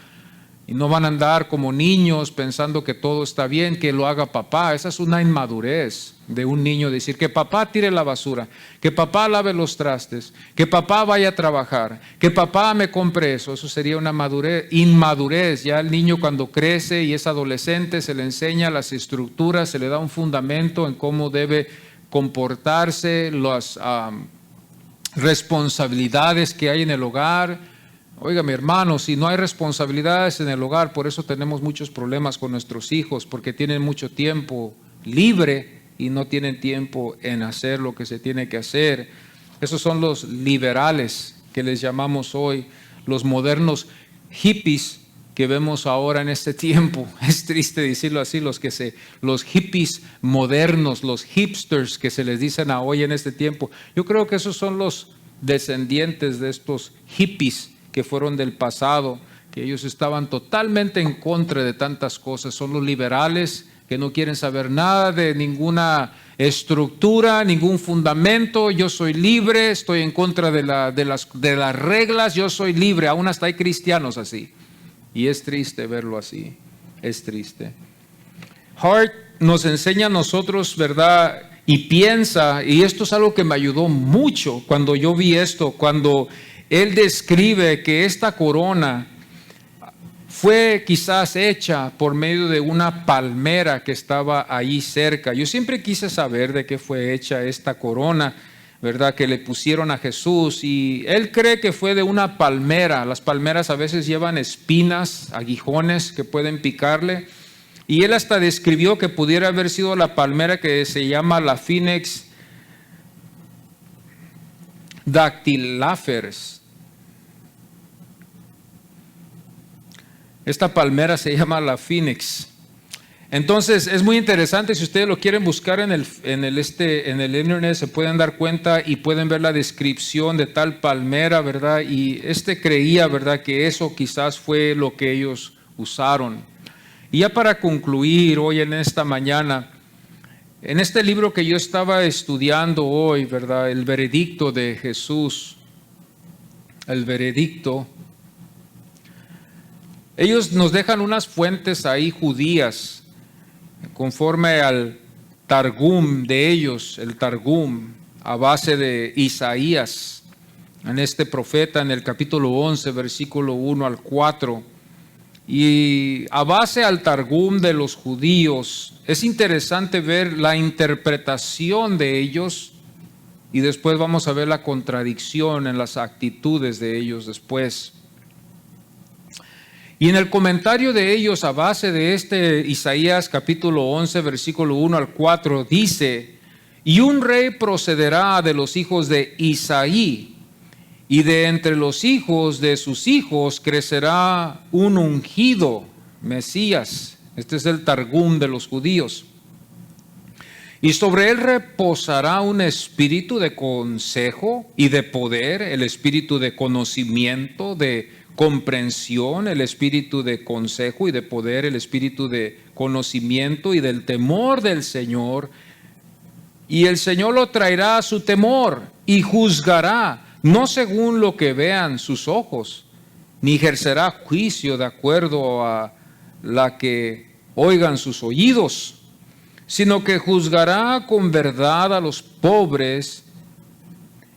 Y no van a andar como niños pensando que todo está bien, que lo haga papá. Esa es una inmadurez de un niño, decir que papá tire la basura, que papá lave los trastes, que papá vaya a trabajar, que papá me compre eso. Eso sería una inmadurez. Ya el niño cuando crece y es adolescente se le enseña las estructuras, se le da un fundamento en cómo debe comportarse, las responsabilidades que hay en el hogar. Oiga, mi hermano, si no hay responsabilidades en el hogar, por eso tenemos muchos problemas con nuestros hijos, porque tienen mucho tiempo libre y no tienen tiempo en hacer lo que se tiene que hacer. Esos son los liberales que les llamamos hoy, los modernos hippies que vemos ahora en este tiempo. Es triste decirlo así, los hippies modernos, los hipsters que se les dicen a hoy en este tiempo. Yo creo que esos son los descendientes de estos hippies que fueron del pasado, que ellos estaban totalmente en contra de tantas cosas. Son los liberales que no quieren saber nada de ninguna estructura, ningún fundamento. Yo soy libre, estoy en contra de las reglas, yo soy libre. Aún hasta hay cristianos así. Y es triste verlo así, es triste. Hart nos enseña a nosotros, ¿verdad? Y piensa, y esto es algo que me ayudó mucho cuando yo vi esto, cuando él describe que esta corona fue quizás hecha por medio de una palmera que estaba ahí cerca. Yo siempre quise saber de qué fue hecha esta corona, ¿verdad? Que le pusieron a Jesús, y él cree que fue de una palmera. Las palmeras a veces llevan espinas, aguijones que pueden picarle, y él hasta describió que pudiera haber sido la palmera que se llama la Phoenix dactyliferis. Esta palmera se llama la Phoenix. Entonces es muy interesante. Si ustedes lo quieren buscar en el internet, se pueden dar cuenta y pueden ver la descripción de tal palmera, ¿verdad? Y creía, ¿verdad?, que eso quizás fue lo que ellos usaron. Y ya para concluir hoy en esta mañana, en este libro que yo estaba estudiando hoy, ¿verdad?, el veredicto de Jesús, el veredicto, ellos nos dejan unas fuentes ahí judías, conforme al Targum de ellos, el Targum, a base de Isaías, en este profeta, en el capítulo 11, versículo 1 al 4. Y a base al Targum de los judíos, es interesante ver la interpretación de ellos, y después vamos a ver la contradicción en las actitudes de ellos después. Y en el comentario de ellos a base de Isaías capítulo 11, versículo 1 al 4, dice: y un rey procederá de los hijos de Isaí, y de entre los hijos de sus hijos crecerá un ungido, Mesías. Este es el Targum de los judíos. Y sobre él reposará un espíritu de consejo y de poder, el espíritu de conocimiento, de comprensión, el espíritu de consejo y de poder, el espíritu de conocimiento y del temor del Señor. Y el Señor lo traerá a su temor y juzgará, no según lo que vean sus ojos, ni ejercerá juicio de acuerdo a la que oigan sus oídos, sino que juzgará con verdad a los pobres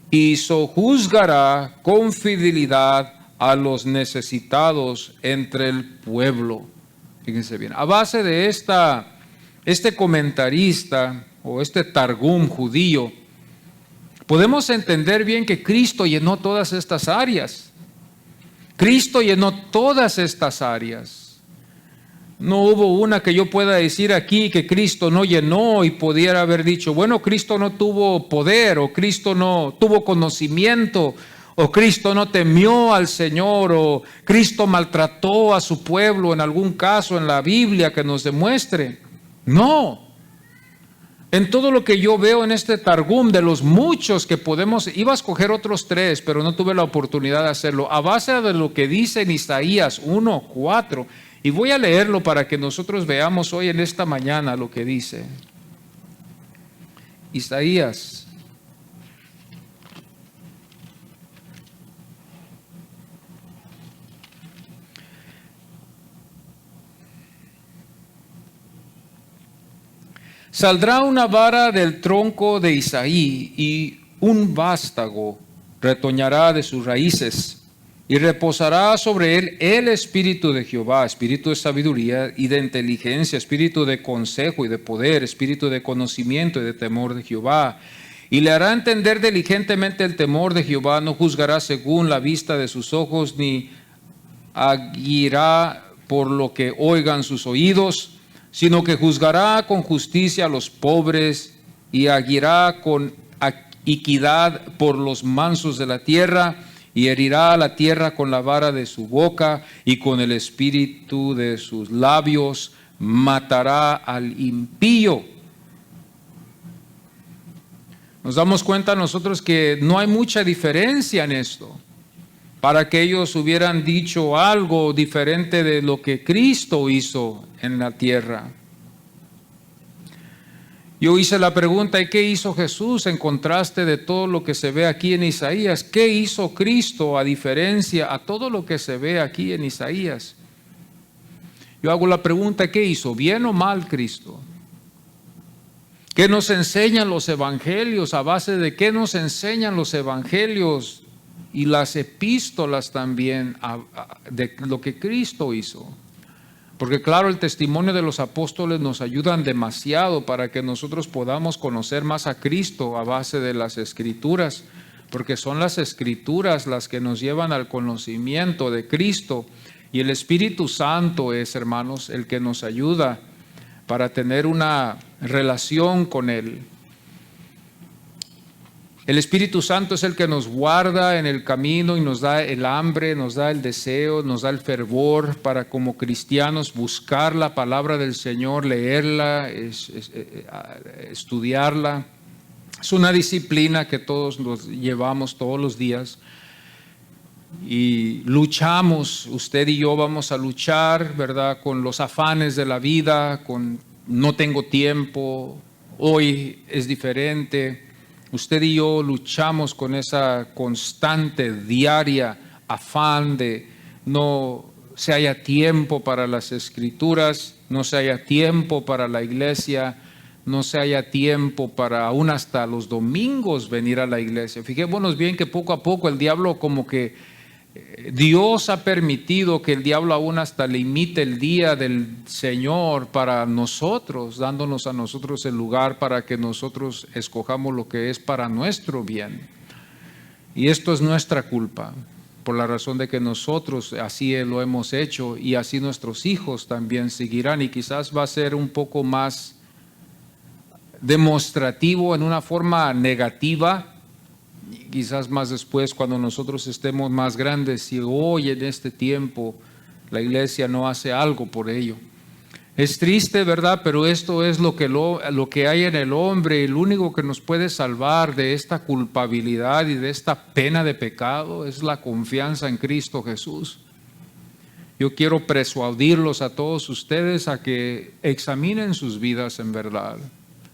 y sojuzgará con fidelidad a los necesitados entre el pueblo. Fíjense bien, a base de este comentarista o este targum judío, podemos entender bien que Cristo llenó todas estas áreas. Cristo llenó todas estas áreas. No hubo una que yo pueda decir aquí que Cristo no llenó y pudiera haber dicho, bueno, Cristo no tuvo poder, o Cristo no tuvo conocimiento, o Cristo no temió al Señor, o Cristo maltrató a su pueblo en algún caso en la Biblia que nos demuestre. No. En todo lo que yo veo en este Targum, de los muchos que podemos, iba a escoger otros 3, pero no tuve la oportunidad de hacerlo, a base de lo que dice en Isaías 1:4, y voy a leerlo para que nosotros veamos hoy en esta mañana lo que dice. Isaías. Saldrá una vara del tronco de Isaí y un vástago retoñará de sus raíces. Y reposará sobre él el espíritu de Jehová, espíritu de sabiduría y de inteligencia, espíritu de consejo y de poder, espíritu de conocimiento y de temor de Jehová. Y le hará entender diligentemente el temor de Jehová, no juzgará según la vista de sus ojos, ni aguirá por lo que oigan sus oídos, sino que juzgará con justicia a los pobres y aguirá con equidad por los mansos de la tierra, y herirá a la tierra con la vara de su boca y con el espíritu de sus labios matará al impío. Nos damos cuenta nosotros que no hay mucha diferencia en esto, para que ellos hubieran dicho algo diferente de lo que Cristo hizo en la tierra. Yo hice la pregunta, ¿y qué hizo Jesús en contraste de todo lo que se ve aquí en Isaías? ¿Qué hizo Cristo a diferencia a todo lo que se ve aquí en Isaías? Yo hago la pregunta, ¿qué hizo? ¿Bien o mal Cristo? ¿Qué nos enseñan los evangelios? ¿A base de qué nos enseñan los evangelios y las epístolas también de lo que Cristo hizo? Porque claro, el testimonio de los apóstoles nos ayudan demasiado para que nosotros podamos conocer más a Cristo a base de las Escrituras, porque son las Escrituras las que nos llevan al conocimiento de Cristo, y el Espíritu Santo es, hermanos, el que nos ayuda para tener una relación con Él. El Espíritu Santo es el que nos guarda en el camino y nos da el hambre, nos da el deseo, nos da el fervor para como cristianos buscar la palabra del Señor, leerla, estudiarla. Es una disciplina que todos nos llevamos todos los días y luchamos, usted y yo vamos a luchar, ¿verdad? Con los afanes de la vida, con no tengo tiempo, hoy es diferente. Usted y yo luchamos con esa constante, diaria afán de no se haya tiempo para las Escrituras, no se haya tiempo para la iglesia, no se haya tiempo para aún hasta los domingos venir a la iglesia. Fijémonos bien que poco a poco el diablo como que Dios ha permitido que el diablo aún hasta limite el día del Señor para nosotros, dándonos a nosotros el lugar para que nosotros escojamos lo que es para nuestro bien. Y esto es nuestra culpa, por la razón de que nosotros así lo hemos hecho y así nuestros hijos también seguirán, y quizás va a ser un poco más demostrativo en una forma negativa. Quizás más después, cuando nosotros estemos más grandes, si hoy en este tiempo la iglesia no hace algo por ello. Es triste, ¿verdad? Pero esto es lo que hay en el hombre. El único que nos puede salvar de esta culpabilidad y de esta pena de pecado es la confianza en Cristo Jesús. Yo quiero persuadirlos a todos ustedes a que examinen sus vidas en verdad.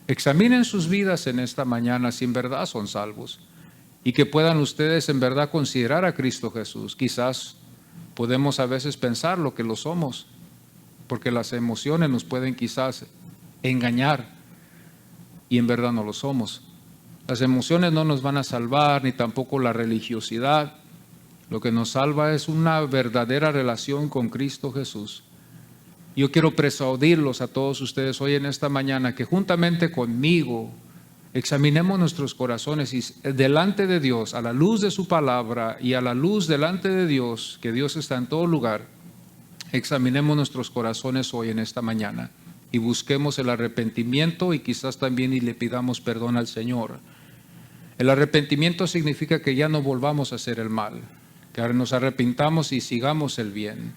Examinen sus vidas en esta mañana si en verdad son salvos. Y que puedan ustedes en verdad considerar a Cristo Jesús. Quizás podemos a veces pensar lo que lo somos, porque las emociones nos pueden quizás engañar y en verdad no lo somos. Las emociones no nos van a salvar, ni tampoco la religiosidad. Lo que nos salva es una verdadera relación con Cristo Jesús. Yo quiero persuadirlos a todos ustedes hoy en esta mañana que juntamente conmigo examinemos nuestros corazones y delante de Dios, a la luz de su palabra y a la luz delante de Dios, que Dios está en todo lugar, examinemos nuestros corazones hoy en esta mañana y busquemos el arrepentimiento y quizás también y le pidamos perdón al Señor. El arrepentimiento significa que ya no volvamos a hacer el mal, que ahora nos arrepintamos y sigamos el bien.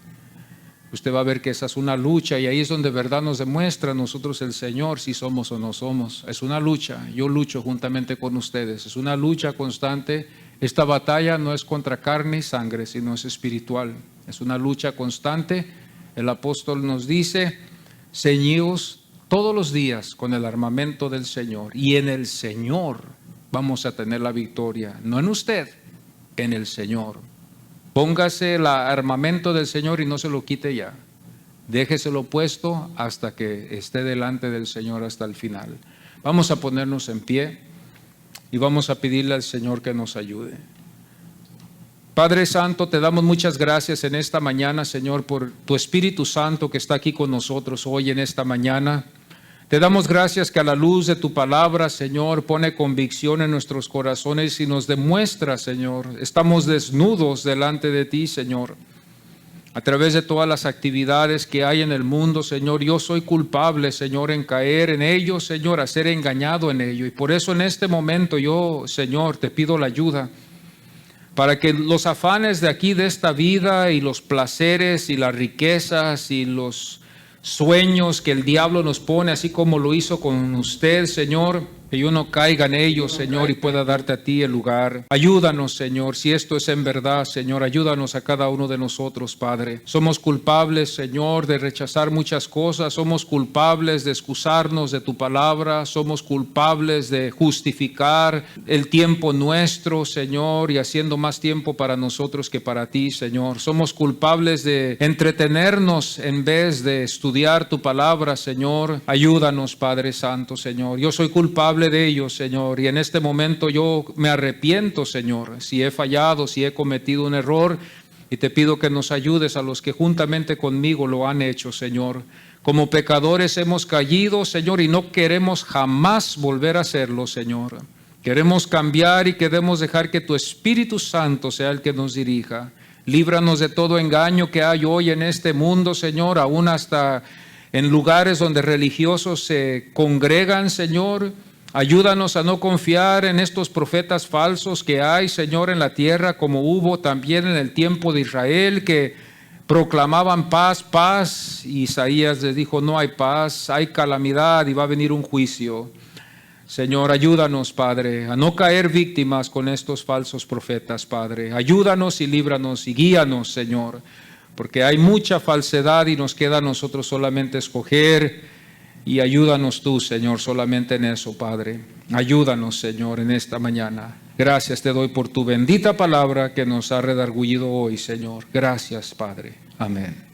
Usted va a ver que esa es una lucha y ahí es donde verdad nos demuestra a nosotros el Señor si somos o no somos. Es una lucha, yo lucho juntamente con ustedes, es una lucha constante. Esta batalla no es contra carne y sangre, sino es espiritual. Es una lucha constante. El apóstol nos dice, ceñíos todos los días con el armamento del Señor y en el Señor vamos a tener la victoria, no en usted, en el Señor. Póngase el armamento del Señor y no se lo quite ya. Déjeselo puesto hasta que esté delante del Señor hasta el final. Vamos a ponernos en pie y vamos a pedirle al Señor que nos ayude. Padre Santo, te damos muchas gracias en esta mañana, Señor, por tu Espíritu Santo que está aquí con nosotros hoy en esta mañana. Te damos gracias que a la luz de tu palabra, Señor, pone convicción en nuestros corazones y nos demuestra, Señor, estamos desnudos delante de ti, Señor. A través de todas las actividades que hay en el mundo, Señor, yo soy culpable, Señor, en caer en ello, Señor, a ser engañado en ello. Y por eso en este momento yo, Señor, te pido la ayuda para que los afanes de aquí, de esta vida, y los placeres y las riquezas y los sueños que el diablo nos pone, así como lo hizo con usted, Señor, que yo no caiga en ellos, Señor, y pueda darte a ti el lugar. Ayúdanos, Señor, si esto es en verdad, Señor, ayúdanos a cada uno de nosotros, Padre. Somos culpables, Señor, de rechazar muchas cosas, somos culpables de excusarnos de tu palabra, somos culpables de justificar el tiempo nuestro, Señor, y haciendo más tiempo para nosotros que para ti, Señor. Somos culpables de entretenernos en vez de estudiar tu palabra, Señor. Ayúdanos, Padre Santo, Señor. Yo soy culpable de ellos, Señor, y en este momento yo me arrepiento, Señor, si he fallado, si he cometido un error, y te pido que nos ayudes a los que juntamente conmigo lo han hecho, Señor. Como pecadores hemos caído, Señor, y no queremos jamás volver a hacerlo, Señor. Queremos cambiar y queremos dejar que tu Espíritu Santo sea el que nos dirija. Líbranos de todo engaño que hay hoy en este mundo, Señor, aún hasta en lugares donde religiosos se congregan, Señor. Ayúdanos a no confiar en estos profetas falsos que hay, Señor, en la tierra, como hubo también en el tiempo de Israel, que proclamaban paz, paz. Y Isaías les dijo, no hay paz, hay calamidad y va a venir un juicio. Señor, ayúdanos, Padre, a no caer víctimas con estos falsos profetas, Padre. Ayúdanos y líbranos y guíanos, Señor, porque hay mucha falsedad y nos queda a nosotros solamente escoger. Y ayúdanos tú, Señor, solamente en eso, Padre. Ayúdanos, Señor, en esta mañana. Gracias te doy por tu bendita palabra que nos ha redargüido hoy, Señor. Gracias, Padre. Amén.